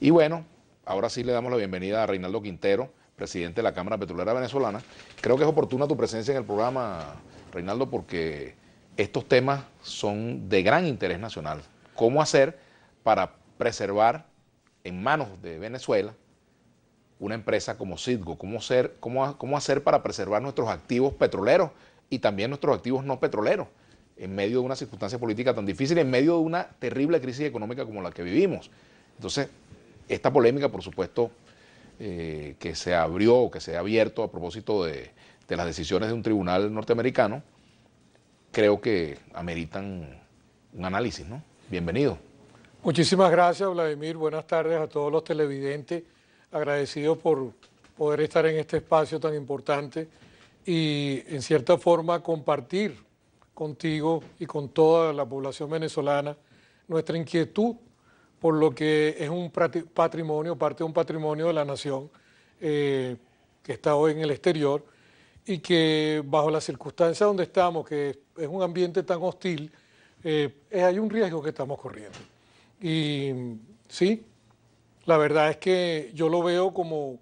Y bueno, ahora sí le damos la bienvenida a Reinaldo Quintero, presidente de la Cámara Petrolera Venezolana. Creo que es oportuna tu presencia en el programa, Reinaldo, porque estos temas son de gran interés nacional. ¿Cómo hacer para preservar en manos de Venezuela una empresa como Citgo? ¿Cómo hacer para preservar nuestros activos petroleros y también nuestros activos no petroleros en medio de una circunstancia política tan difícil, en medio de una terrible crisis económica como la que vivimos? Entonces, esta polémica, por supuesto, que se abrió, que se ha abierto a propósito de las decisiones de un tribunal norteamericano, creo que ameritan un análisis, ¿no? Bienvenido. Muchísimas gracias, Vladimir. Buenas tardes a todos los televidentes. Agradecido por poder estar en este espacio tan importante y, en cierta forma, compartir contigo y con toda la población venezolana nuestra inquietud por lo que es un patrimonio, parte de un patrimonio de la nación que está hoy en el exterior y que bajo las circunstancias donde estamos, que es un ambiente tan hostil, hay un riesgo que estamos corriendo. Y sí, la verdad es que yo lo veo como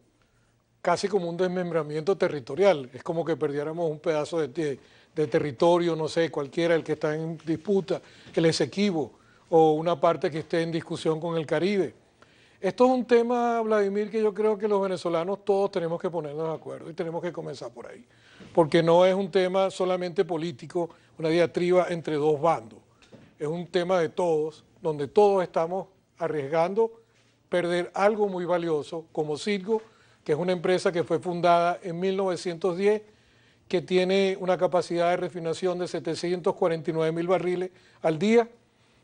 casi como un desmembramiento territorial. Es como que perdiéramos un pedazo de territorio, no sé, cualquiera, el que está en disputa, el Esequibo, o una parte que esté en discusión con el Caribe. Esto es un tema, Vladimir, que yo creo que los venezolanos todos tenemos que ponernos de acuerdo y tenemos que comenzar por ahí. Porque no es un tema solamente político, una diatriba entre dos bandos. Es un tema de todos, donde todos estamos arriesgando perder algo muy valioso como Citgo, que es una empresa que fue fundada en 1910, que tiene una capacidad de refinación de 749.000 barriles al día,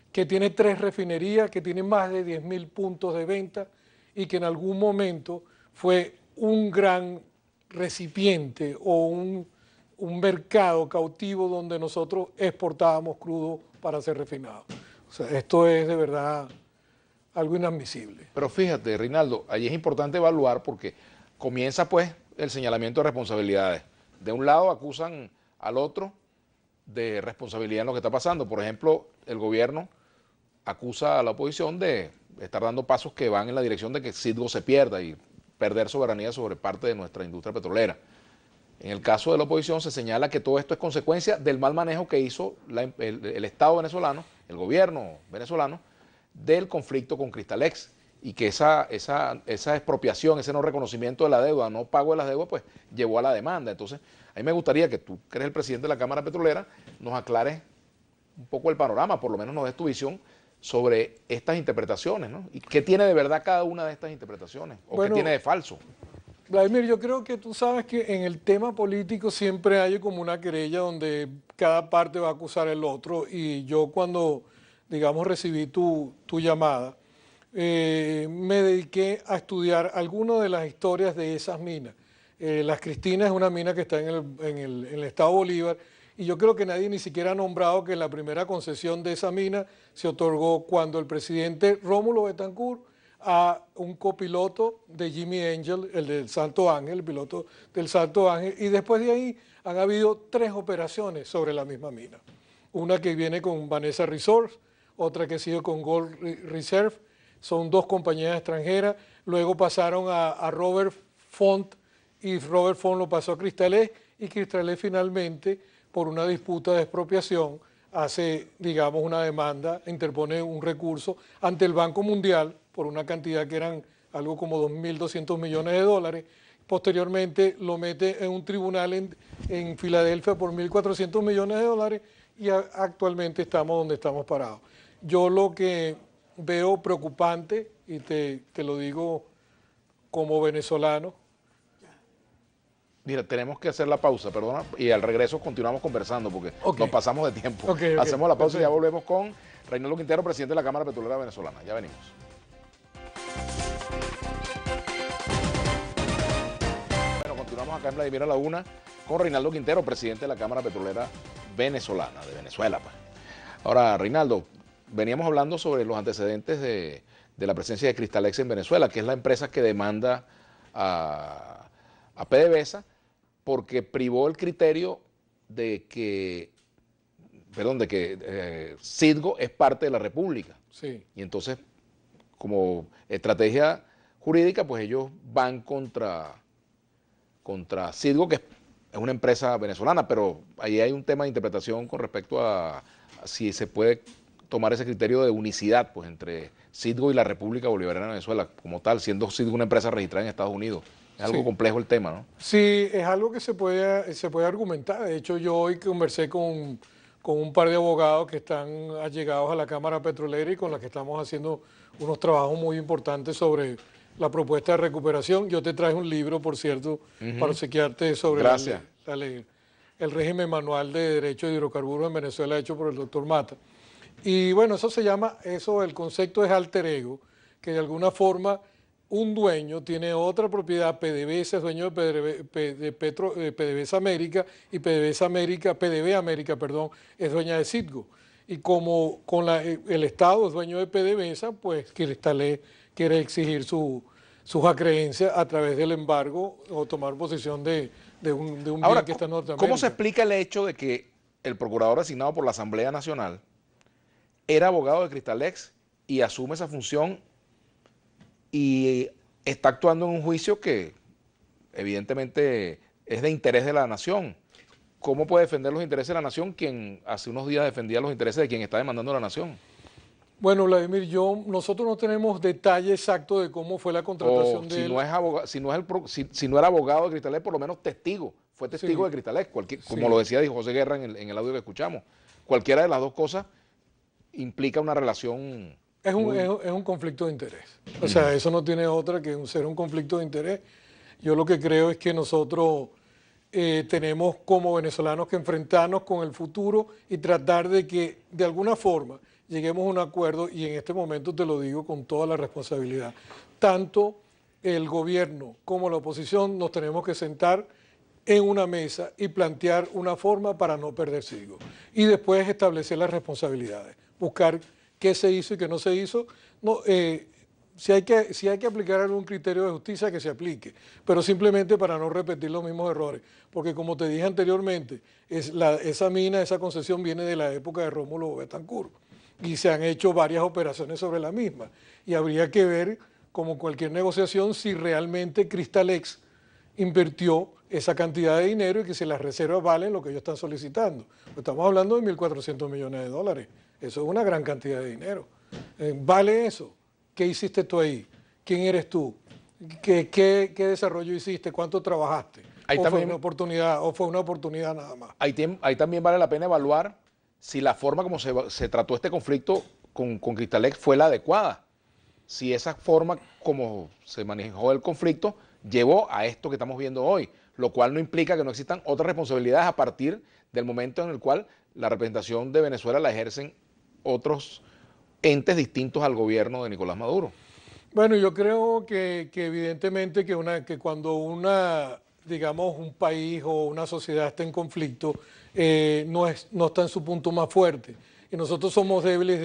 que tiene 3 refinerías, que tiene más de 10.000 puntos de venta y que en algún momento fue un gran recipiente o un mercado cautivo donde nosotros exportábamos crudo para ser refinado. O sea, esto es de verdad algo inadmisible. Pero fíjate, Reinaldo, ahí es importante evaluar porque comienza pues el señalamiento de responsabilidades. De un lado acusan al otro de responsabilidad en lo que está pasando. Por ejemplo, el gobierno acusa a la oposición de estar dando pasos que van en la dirección de que Citgo se pierda y perder soberanía sobre parte de nuestra industria petrolera. En el caso de la oposición se señala que todo esto es consecuencia del mal manejo que hizo el Estado venezolano, el gobierno venezolano, del conflicto con Cristalex y que esa expropiación, ese no reconocimiento de la deuda, no pago de las deudas, pues llevó a la demanda. Entonces, a mí me gustaría que tú, que eres el presidente de la Cámara Petrolera, nos aclares un poco el panorama, por lo menos nos des tu visión sobre estas interpretaciones, ¿no? ¿Y qué tiene de verdad cada una de estas interpretaciones? ¿O qué tiene de falso? Vladimir, yo creo que tú sabes que en el tema político siempre hay como una querella donde cada parte va a acusar al otro y yo cuando, digamos, recibí tu llamada, me dediqué a estudiar algunas de las historias de esas minas. Las Cristinas es una mina que está en el estado Bolívar y yo creo que nadie ni siquiera ha nombrado que la primera concesión de esa mina se otorgó cuando el presidente Rómulo Betancourt a un copiloto de Jimmy Angel, el del Salto Ángel, el piloto del Salto Ángel, y después de ahí han habido 3 operaciones sobre la misma mina. Una que viene con Vanessa Resources, otra que sigue con Gold Reserve, son 2 compañías extranjeras, luego pasaron a Robert Font y Robert Font lo pasó a Cristalex y Cristalex finalmente por una disputa de expropiación hace, digamos, una demanda, interpone un recurso ante el Banco Mundial por una cantidad que eran algo como 2.200 millones de dólares. Posteriormente lo mete en un tribunal en Filadelfia por 1.400 millones de dólares y actualmente estamos donde estamos parados. Yo lo que veo preocupante, y te lo digo como venezolano. Mira, tenemos que hacer la pausa, perdona, y al regreso continuamos conversando porque nos pasamos de tiempo. Hacemos la pausa y ya volvemos con Reinaldo Quintero, presidente de la Cámara Petrolera Venezolana. Ya venimos. Bueno, continuamos acá en Vladimir a la Una con Reinaldo Quintero, presidente de la Cámara Petrolera Venezolana, de Venezuela, pues. Ahora, Reinaldo, veníamos hablando sobre los antecedentes de la presencia de Cristalex en Venezuela, que es la empresa que demanda a PDVSA porque privó el criterio de que, Citgo es parte de la República. Sí. Y entonces como estrategia jurídica, pues ellos van contra Citgo, que es una empresa venezolana, pero ahí hay un tema de interpretación con respecto a si se puede tomar ese criterio de unicidad pues entre Citgo y la República Bolivariana de Venezuela como tal, siendo Citgo una empresa registrada en Estados Unidos. Es algo complejo el tema, ¿no? Sí, es algo que se puede argumentar. De hecho, yo hoy conversé con un par de abogados que están allegados a la Cámara Petrolera y con la que estamos haciendo unos trabajos muy importantes sobre la propuesta de recuperación. Yo te traje un libro, por cierto, para obsequiarte sobre la ley, el régimen manual de derecho de hidrocarburos en Venezuela, hecho por el doctor Mata. Y bueno, eso se llama, el concepto es alter ego, que de alguna forma un dueño tiene otra propiedad, PDVSA es dueño de PDVSA América y PDV América, perdón, es dueña de Citgo. Y como el Estado es dueño de PDVSA, pues Cristalex quiere exigir sus acreencias a través del embargo o tomar posesión de un bien que está en Norteamérica. ¿Cómo se explica el hecho de que el procurador asignado por la Asamblea Nacional era abogado de Cristalex y asume esa función y está actuando en un juicio que evidentemente es de interés de la nación? ¿Cómo puede defender los intereses de la nación quien hace unos días defendía los intereses de quien está demandando a la nación? Bueno, Vladimir, nosotros no tenemos detalle exacto de cómo fue la contratación de él. Si no era abogado de Cristalex, por lo menos testigo. Fue testigo de Cristalex, como lo decía José Guerra en el audio que escuchamos. Cualquiera de las dos cosas implica una relación. Es un conflicto de interés. O sea, eso no tiene otra que ser un conflicto de interés. Yo lo que creo es que nosotros tenemos como venezolanos que enfrentarnos con el futuro y tratar de que de alguna forma lleguemos a un acuerdo, y en este momento te lo digo con toda la responsabilidad. Tanto el gobierno como la oposición nos tenemos que sentar en una mesa y plantear una forma para no perder Citgo. Y después establecer las responsabilidades, buscar qué se hizo y qué no se hizo. No, si hay que aplicar algún criterio de justicia, que se aplique, pero simplemente para no repetir los mismos errores, porque como te dije anteriormente, esa mina, esa concesión viene de la época de Rómulo Betancourt y se han hecho varias operaciones sobre la misma, y habría que ver, como cualquier negociación, si realmente Cristalex invirtió esa cantidad de dinero y que si las reservas valen lo que ellos están solicitando. Estamos hablando de 1.400 millones de dólares, eso es una gran cantidad de dinero. ¿Vale eso? ¿Qué hiciste tú ahí? ¿Quién eres tú? ¿Qué desarrollo hiciste? ¿Cuánto trabajaste? ¿Fue una oportunidad nada más? Ahí también vale la pena evaluar si la forma como se trató este conflicto con Cristalex fue la adecuada. Si esa forma como se manejó el conflicto llevó a esto que estamos viendo hoy, lo cual no implica que no existan otras responsabilidades a partir del momento en el cual la representación de Venezuela la ejercen otros entes distintos al gobierno de Nicolás Maduro. Bueno, yo creo que evidentemente que cuando digamos, un país o una sociedad está en conflicto, no está en su punto más fuerte. Y nosotros somos débiles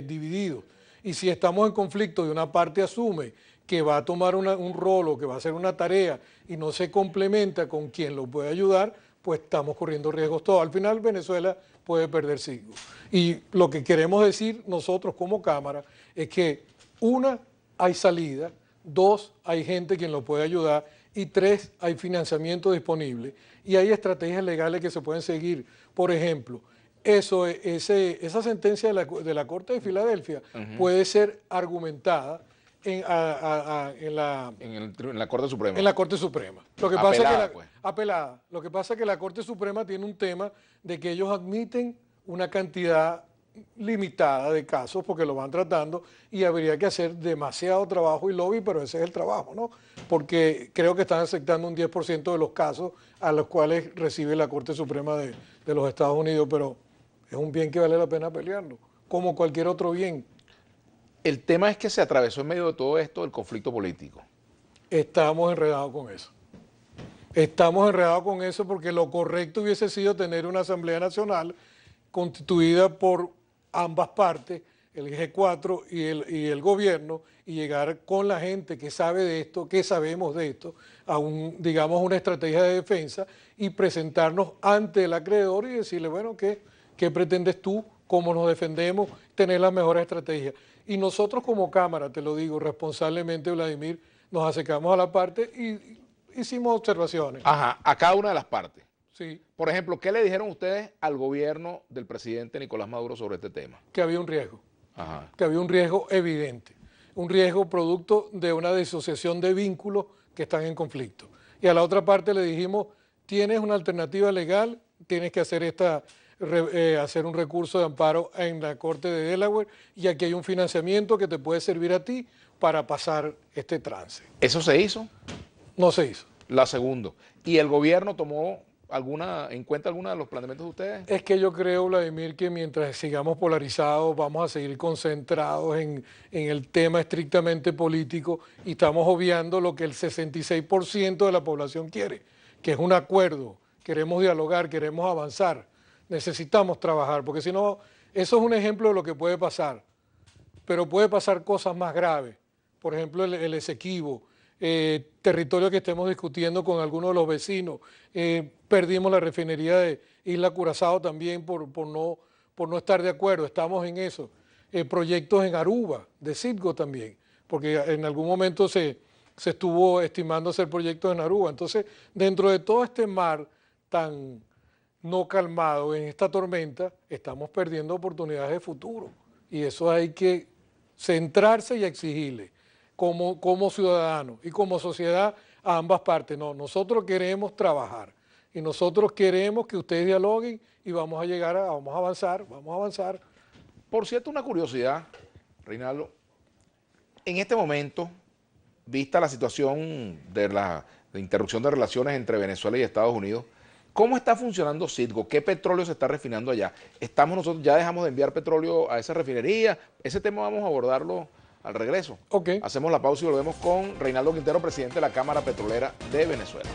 divididos. Y si estamos en conflicto y una parte asume que va a tomar un rol o que va a hacer una tarea y no se complementa con quien lo puede ayudar, pues estamos corriendo riesgos todos. Al final Venezuela puede perder Citgo. Y lo que queremos decir nosotros como Cámara es que, una, hay salida, dos, hay gente quien lo puede ayudar, y tres, hay financiamiento disponible y hay estrategias legales que se pueden seguir. Por ejemplo, esa sentencia de la Corte de Filadelfia puede ser argumentada en la Corte Suprema. En la Corte Suprema. Lo que pasa apelada. Lo que pasa es que la Corte Suprema tiene un tema de que ellos admiten una cantidad limitada de casos porque lo van tratando y habría que hacer demasiado trabajo y lobby, pero ese es el trabajo, ¿no? Porque creo que están aceptando un 10% de los casos a los cuales recibe la Corte Suprema de los Estados Unidos, pero es un bien que vale la pena pelearlo, como cualquier otro bien. El tema es que se atravesó en medio de todo esto el conflicto político. Estamos enredados con eso. Estamos enredados con eso porque lo correcto hubiese sido tener una Asamblea Nacional constituida por ambas partes, el G4 y el gobierno, y llegar con la gente que sabe de esto, que sabemos de esto, a digamos, una estrategia de defensa y presentarnos ante el acreedor y decirle, bueno, ¿qué pretendes tú? ¿Cómo nos defendemos? Tener las mejores estrategias. Y nosotros como Cámara, te lo digo responsablemente, Vladimir, nos acercamos a la parte y hicimos observaciones. Ajá, a cada una de las partes. Sí. Por ejemplo, ¿qué le dijeron ustedes al gobierno del presidente Nicolás Maduro sobre este tema? Que había un riesgo. Ajá. Que había un riesgo evidente. Un riesgo producto de una disociación de vínculos que están en conflicto. Y a la otra parte le dijimos, tienes una alternativa legal, tienes que hacer hacer un recurso de amparo en la Corte de Delaware y aquí hay un financiamiento que te puede servir a ti para pasar este trance. ¿Eso se hizo? No se hizo. La segunda. ¿Y el gobierno tomó en cuenta alguna de los planteamientos de ustedes? Es que yo creo, Vladimir, que mientras sigamos polarizados vamos a seguir concentrados en el tema estrictamente político y estamos obviando lo que el 66% de la población quiere, que es un acuerdo. Queremos dialogar, queremos avanzar, necesitamos trabajar, porque si no, eso es un ejemplo de lo que puede pasar, pero puede pasar cosas más graves. Por ejemplo, el Esequibo, territorio que estemos discutiendo con algunos de los vecinos. Perdimos la refinería de Isla Curazao también por no estar de acuerdo, estamos en eso. Proyectos en Aruba, de Citgo también, porque en algún momento se estuvo estimando hacer proyectos en Aruba. Entonces, dentro de todo este mar tan no calmado, en esta tormenta, estamos perdiendo oportunidades de futuro. Y eso hay que centrarse y exigirle. Como ciudadanos y como sociedad a ambas partes. No, nosotros queremos trabajar y nosotros queremos que ustedes dialoguen y vamos a avanzar. Por cierto, una curiosidad, Reinaldo, en este momento, vista la situación de interrupción de relaciones entre Venezuela y Estados Unidos, ¿cómo está funcionando Citgo? ¿Qué petróleo se está refinando allá? Nosotros ya dejamos de enviar petróleo a esa refinería. Ese tema vamos a abordarlo al regreso. Okay. Hacemos la pausa y volvemos con Reinaldo Quintero, presidente de la Cámara Petrolera de Venezuela.